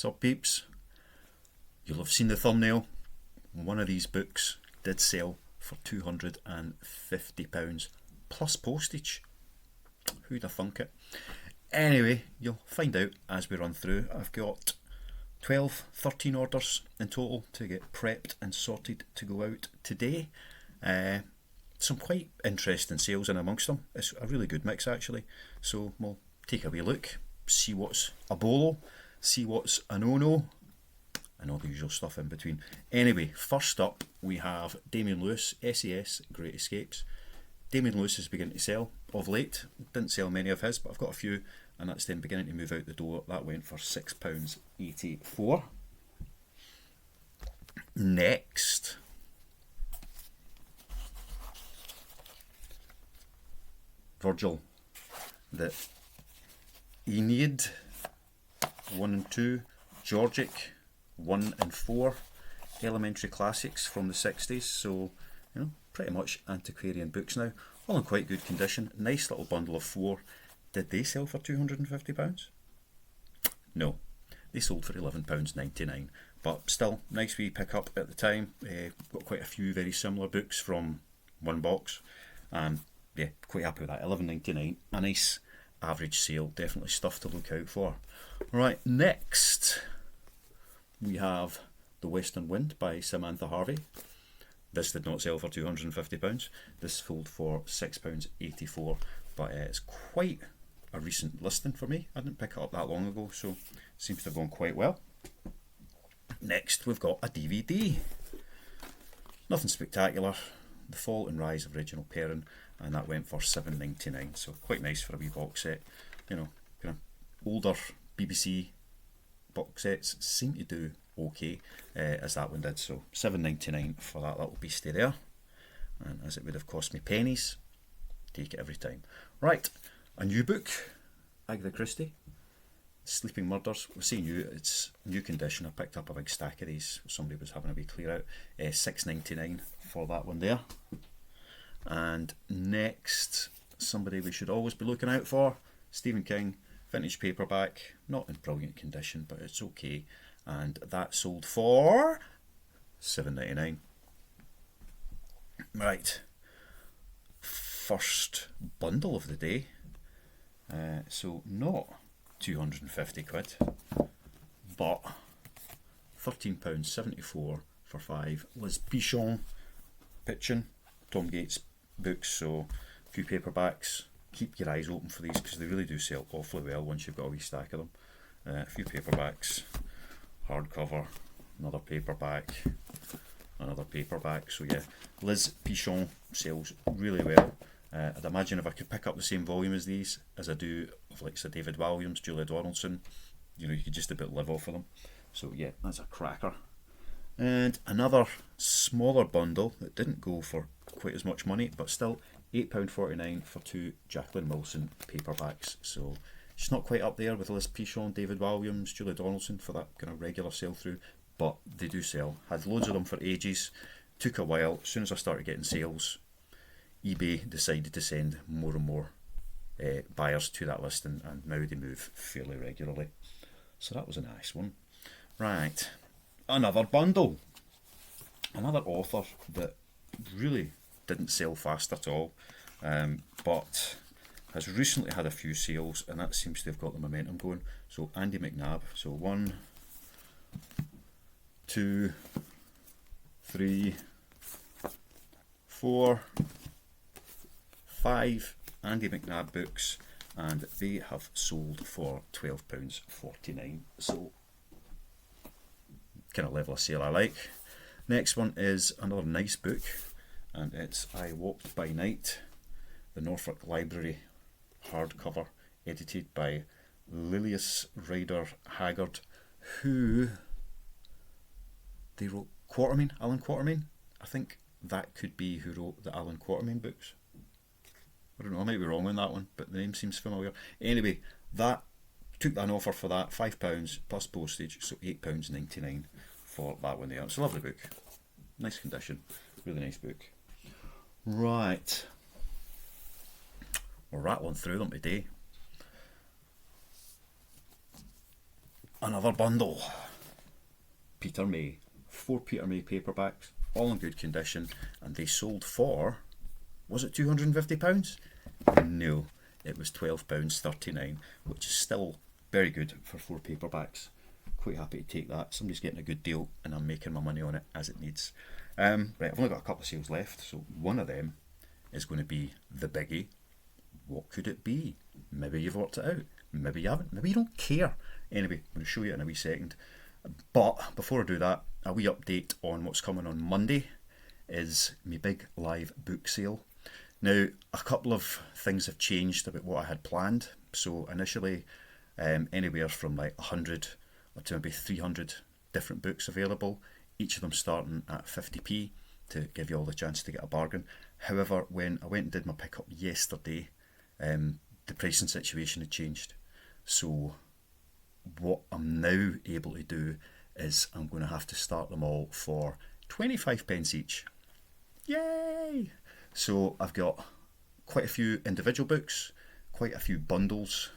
What's up, peeps? You'll have seen the thumbnail. One of these books did sell for £250 plus postage. Who'd have thunk it? Anyway, you'll find out as we run through. I've got 13 orders in total to get prepped and sorted to go out today. Some quite interesting sales in amongst them. It's a really good mix actually. So we'll take a wee look, see what's a bolo, see what's a no-no, and all the usual stuff in between. Anyway, first up we have Damian Lewis, SAS, Great Escapes. Damian Lewis is beginning to sell of late. Didn't sell many of his, but I've got a few, and that's then beginning to move out the door. That went for £6.84. Next, Virgil, the Aeneid 1 and 2, Georgic 1 and 4, elementary classics from the 60s, so you know, pretty much antiquarian books now, all in quite good condition. Nice little bundle of 4. Did they sell for £250? No, they sold for £11.99, but still nice wee pick up at the time. Got quite a few very similar books from one box, and yeah, quite happy with that. £11.99, a nice average sale, definitely stuff to look out for. Right, next we have The Western Wind by Samantha Harvey. This did not sell for £250. This sold for £6.84, but it's quite a recent listing for me. I didn't pick it up that long ago, so it seems to have gone quite well. Next we've got a DVD. Nothing spectacular. The Fall and Rise of Reginald Perrin, and that went for £7.99, so quite nice for a wee box set. You know, kind of older BBC box sets seem to do okay, as that one did, so £7.99 for that little beastie there, and as it would have cost me pennies, take it every time. Right, a new book, Agatha Christie, Sleeping Murders. We'll see new, it's new condition. I picked up a big stack of these, somebody was having a wee clear out. £6.99 for that one there. And next, somebody we should always be looking out for, Stephen King, vintage paperback, not in brilliant condition, but it's okay, and that sold for £7.99. Right, first bundle of the day, so not £250, but £13.74 for 5. Liz Pichon, Pitchin, Tom Gates books, so a few paperbacks. Keep your eyes open for these because they really do sell awfully well once you've got a wee stack of them. A few paperbacks, hardcover, another paperback, so yeah, Liz Pichon sells really well. I'd imagine if I could pick up the same volume as these as I do of like Sir David Walliams, Julia Donaldson, you know, you could just about live off of them. So yeah, that's a cracker. And another smaller bundle that didn't go for quite as much money, but still £8.49 for 2 Jacqueline Wilson paperbacks. So she's not quite up there with Liz Pichon, David Walliams, Julia Donaldson for that kind of regular sell through, but they do sell. Had loads of them for ages, took a while. As soon as I started getting sales, eBay decided to send more and more buyers to that listing, and now they move fairly regularly. So that was a nice one. Right, another bundle. Another author that really didn't sell fast at all, but has recently had a few sales, and that seems to have got the momentum going. So Andy McNab, so 1, 2, 3, 4, 5 Andy McNab books, and they have sold for £12.49, so kind of level of sale I like. Next one is another nice book, and it's I Walked by Night, the Norfolk Library hardcover, edited by Lilias Ryder Haggard, who they wrote Quatermain, Alan Quatermain. I think that could be who wrote the Alan Quatermain books. I don't know, I might be wrong on that one, but the name seems familiar. Anyway, that took an offer for that, £5 plus postage, so £8.99 for that one there. It's a lovely book, nice condition, really nice book. Right, we're rattling through them today. another bundle. Peter May. 4 Peter May paperbacks, all in good condition, and they sold for, was it £250? No, it was £12.39, which is still very good for 4 paperbacks. Quite happy to take that. Somebody's getting a good deal and I'm making my money on it as it needs. Right, I've only got a couple of sales left, so one of them is going to be the biggie. What could it be? Maybe you've worked it out, maybe you haven't, maybe you don't care. Anyway, I'm going to show you in a wee second. But before I do that, a wee update on what's coming on Monday is my big live book sale. Now, a couple of things have changed about what I had planned. So initially, anywhere from like 100 up to maybe 300 different books available, each of them starting at 50p to give you all the chance to get a bargain. However, when I went and did my pickup yesterday, the pricing situation had changed. So what I'm now able to do is I'm going to have to start them all for 25 pence each. Yay! So I've got quite a few individual books, quite a few bundles.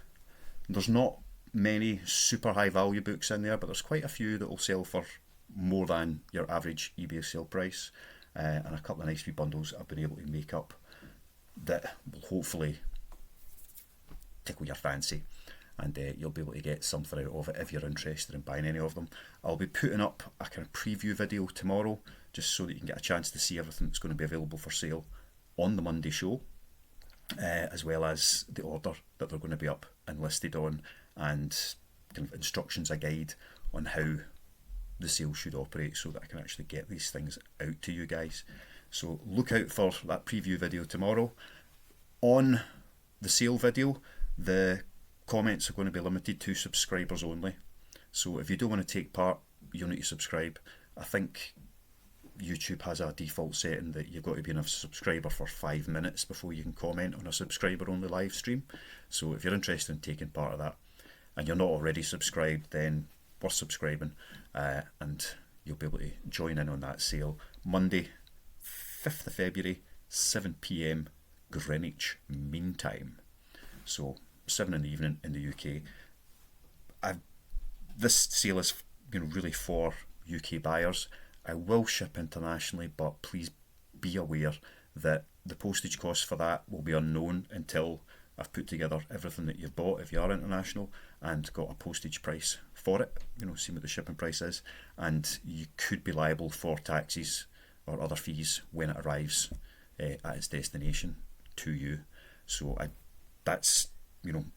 There's not many super high value books in there, but there's quite a few that will sell for more than your average eBay sale price, and a couple of nice wee bundles I've been able to make up that will hopefully tickle your fancy, and you'll be able to get something out of it if you're interested in buying any of them. I'll be putting up a kind of preview video tomorrow, just so that you can get a chance to see everything that's going to be available for sale on the Monday show, as well as the order that they're going to be up and listed on, and kind of instructions, a guide on how the sale should operate, so that I can actually get these things out to you guys. So look out for that preview video tomorrow. On the sale video, the comments are going to be limited to subscribers only. So if you don't want to take part, you'll need to subscribe. I think YouTube has a default setting that you've got to be a subscriber for 5 minutes before you can comment on a subscriber only live stream. So if you're interested in taking part of that and you're not already subscribed, then worth subscribing, and you'll be able to join in on that sale Monday 5th of February 7 p.m. Greenwich Mean Time, so 7 in the evening in the UK. This sale is really for UK buyers. I will ship internationally, but please be aware that the postage cost for that will be unknown until I've put together everything that you've bought if you are international and got a postage price for it, see what the shipping price is, and you could be liable for taxes or other fees when it arrives at its destination to you. So that's,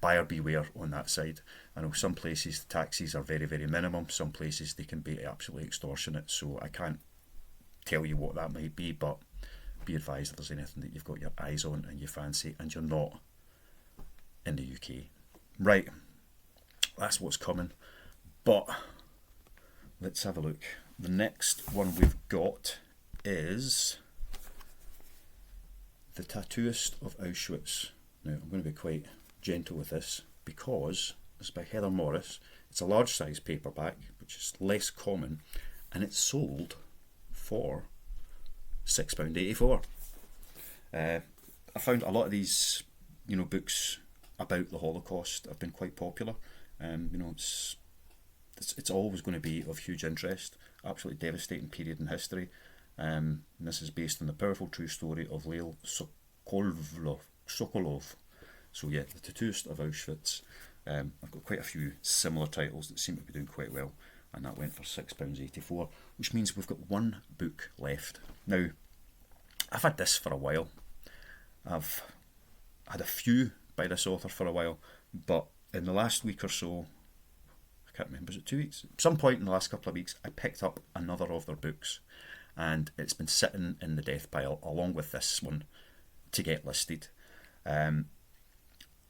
buyer beware on that side. I know some places the taxes are very, very minimum, some places they can be absolutely extortionate, so I can't tell you what that might be, but be advised if there's anything that you've got your eyes on and you fancy and you're not in the UK. Right, that's what's coming, but let's have a look. The next one we've got is The Tattooist of Auschwitz. Now, I'm going to be quite gentle with this because it's by Heather Morris. It's a large size paperback, which is less common, and it's sold for £6.84. I found a lot of these, books about the Holocaust have been quite popular. It's always going to be of huge interest. Absolutely devastating period in history. And this is based on the powerful true story of Leil Sokolov. So yeah, The Tattooist of Auschwitz. I've got quite a few similar titles that seem to be doing quite well, and that went for £6.84, which means we've got one book left. Now, I've had this for a while. I've had a few by this author for a while, but in the last week or so, I can't remember, was it 2 weeks? At some point in the last couple of weeks, I picked up another of their books, and it's been sitting in the death pile along with this one to get listed.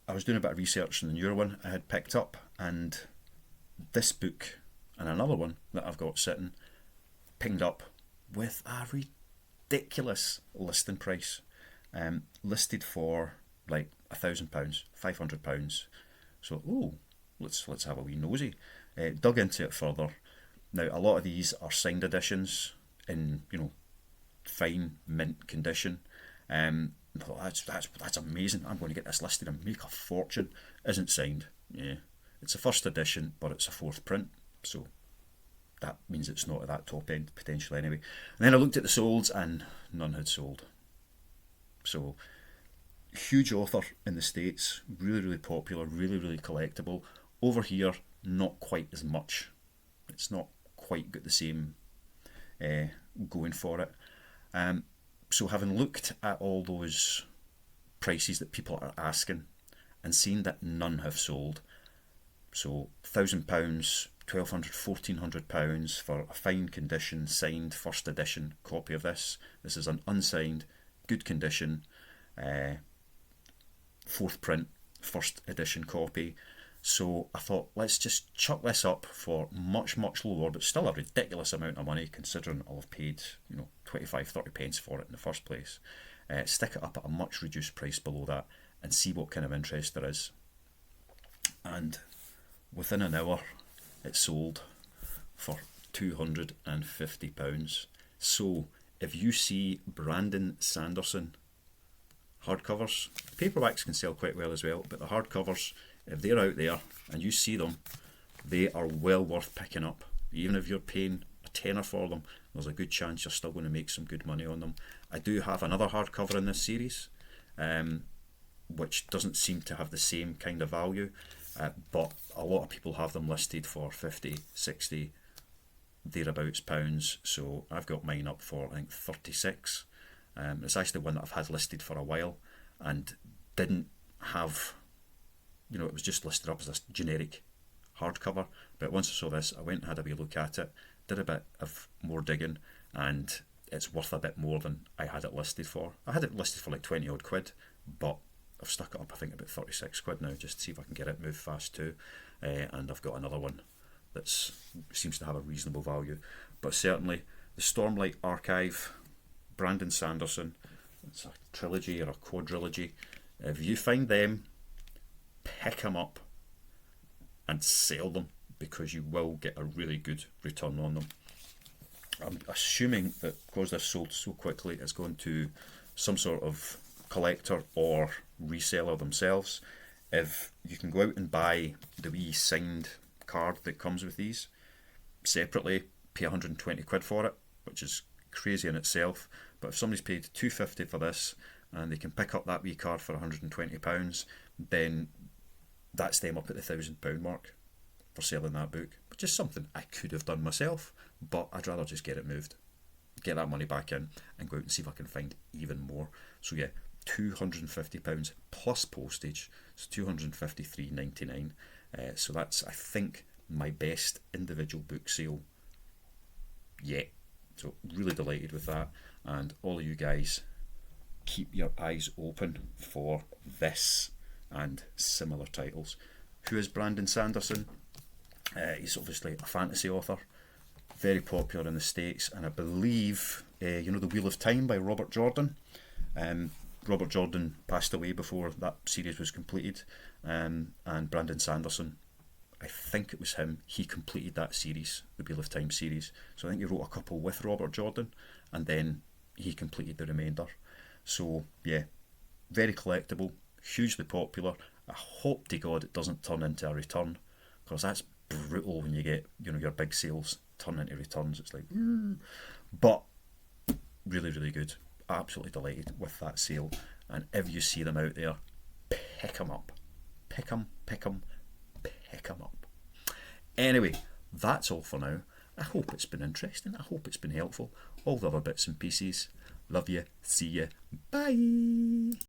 I was doing a bit of research on the newer one I had picked up, and this book and another one that I've got sitting pinged up with a ridiculous listing price, listed for like £1,000, £500. So let's have a wee nosy. Dug into it further. Now, a lot of these are signed editions in fine mint condition. That's amazing. I'm going to get this listed and make a fortune. Isn't signed. Yeah, It's a first edition, but it's a fourth print, so that means it's not at that top end potentially anyway. And then I looked at the solds and none had sold. So huge author in the States, really, really popular, really, really collectible. Over here, not quite as much. It's not quite got the same going for it. So having looked at all those prices that people are asking and seen that none have sold, so £1,000, £1,200, £1,400 for a fine condition, signed first edition copy of this. This is an unsigned, good condition, fourth print, first edition copy. So I thought, let's just chuck this up for much, much lower, but still a ridiculous amount of money considering I'll have paid, 25-30 pence for it in the first place. Stick it up at a much reduced price below that and see what kind of interest there is. And within an hour, it sold for £250. So if you see Brandon Sanderson hardcovers, paperbacks can sell quite well as well, but the hardcovers, if they're out there and you see them, they are well worth picking up. Even if you're paying a tenner for them, there's a good chance you're still going to make some good money on them. I do have another hardcover in this series, which doesn't seem to have the same kind of value, but a lot of people have them listed for 50, 60, thereabouts pounds. So I've got mine up for, I think, 36. It's actually one that I've had listed for a while and didn't have, it was just listed up as a generic hardcover. But once I saw this, I went and had a wee look at it, did a bit of more digging, and it's worth a bit more than I had it listed for. I had it listed for like 20 odd quid, but I've stuck it up, I think, about 36 quid now, just to see if I can get it moved fast too. And I've got another one that seems to have a reasonable value. But certainly, the Stormlight Archive, Brandon Sanderson, it's a trilogy or a quadrilogy. If you find them, pick them up and sell them, because you will get a really good return on them. I'm assuming that because they're sold so quickly, it's going to some sort of collector or reseller themselves. If you can go out and buy the wee signed card that comes with these separately, pay 120 quid for it, which is crazy in itself. But if somebody's paid £250 for this and they can pick up that wee card for £120, then that's them up at the £1,000 mark for selling that book, which is something I could have done myself, but I'd rather just get it moved, get that money back in, and go out and see if I can find even more. So yeah, £250 plus postage, so £253.99. So that's, I think, my best individual book sale yet. So really delighted with that, and all of you guys, keep your eyes open for this and similar titles. Who is Brandon Sanderson? He's obviously a fantasy author, very popular in the States, and I believe, The Wheel of Time by Robert Jordan. Robert Jordan passed away before that series was completed, and Brandon Sanderson, I think it was him, he completed that series, the Wheel of Time series. So I think he wrote a couple with Robert Jordan, and then he completed the remainder. So yeah, very collectible, hugely popular. I hope to God it doesn't turn into a return, because that's brutal when you get, your big sales turn into returns. It's like, but really, really good. Absolutely delighted with that sale. And if you see them out there, pick them up. Pick them up. Anyway, that's all for now. I hope it's been interesting. I hope it's been helpful. All the other bits and pieces. Love you. See you. Bye.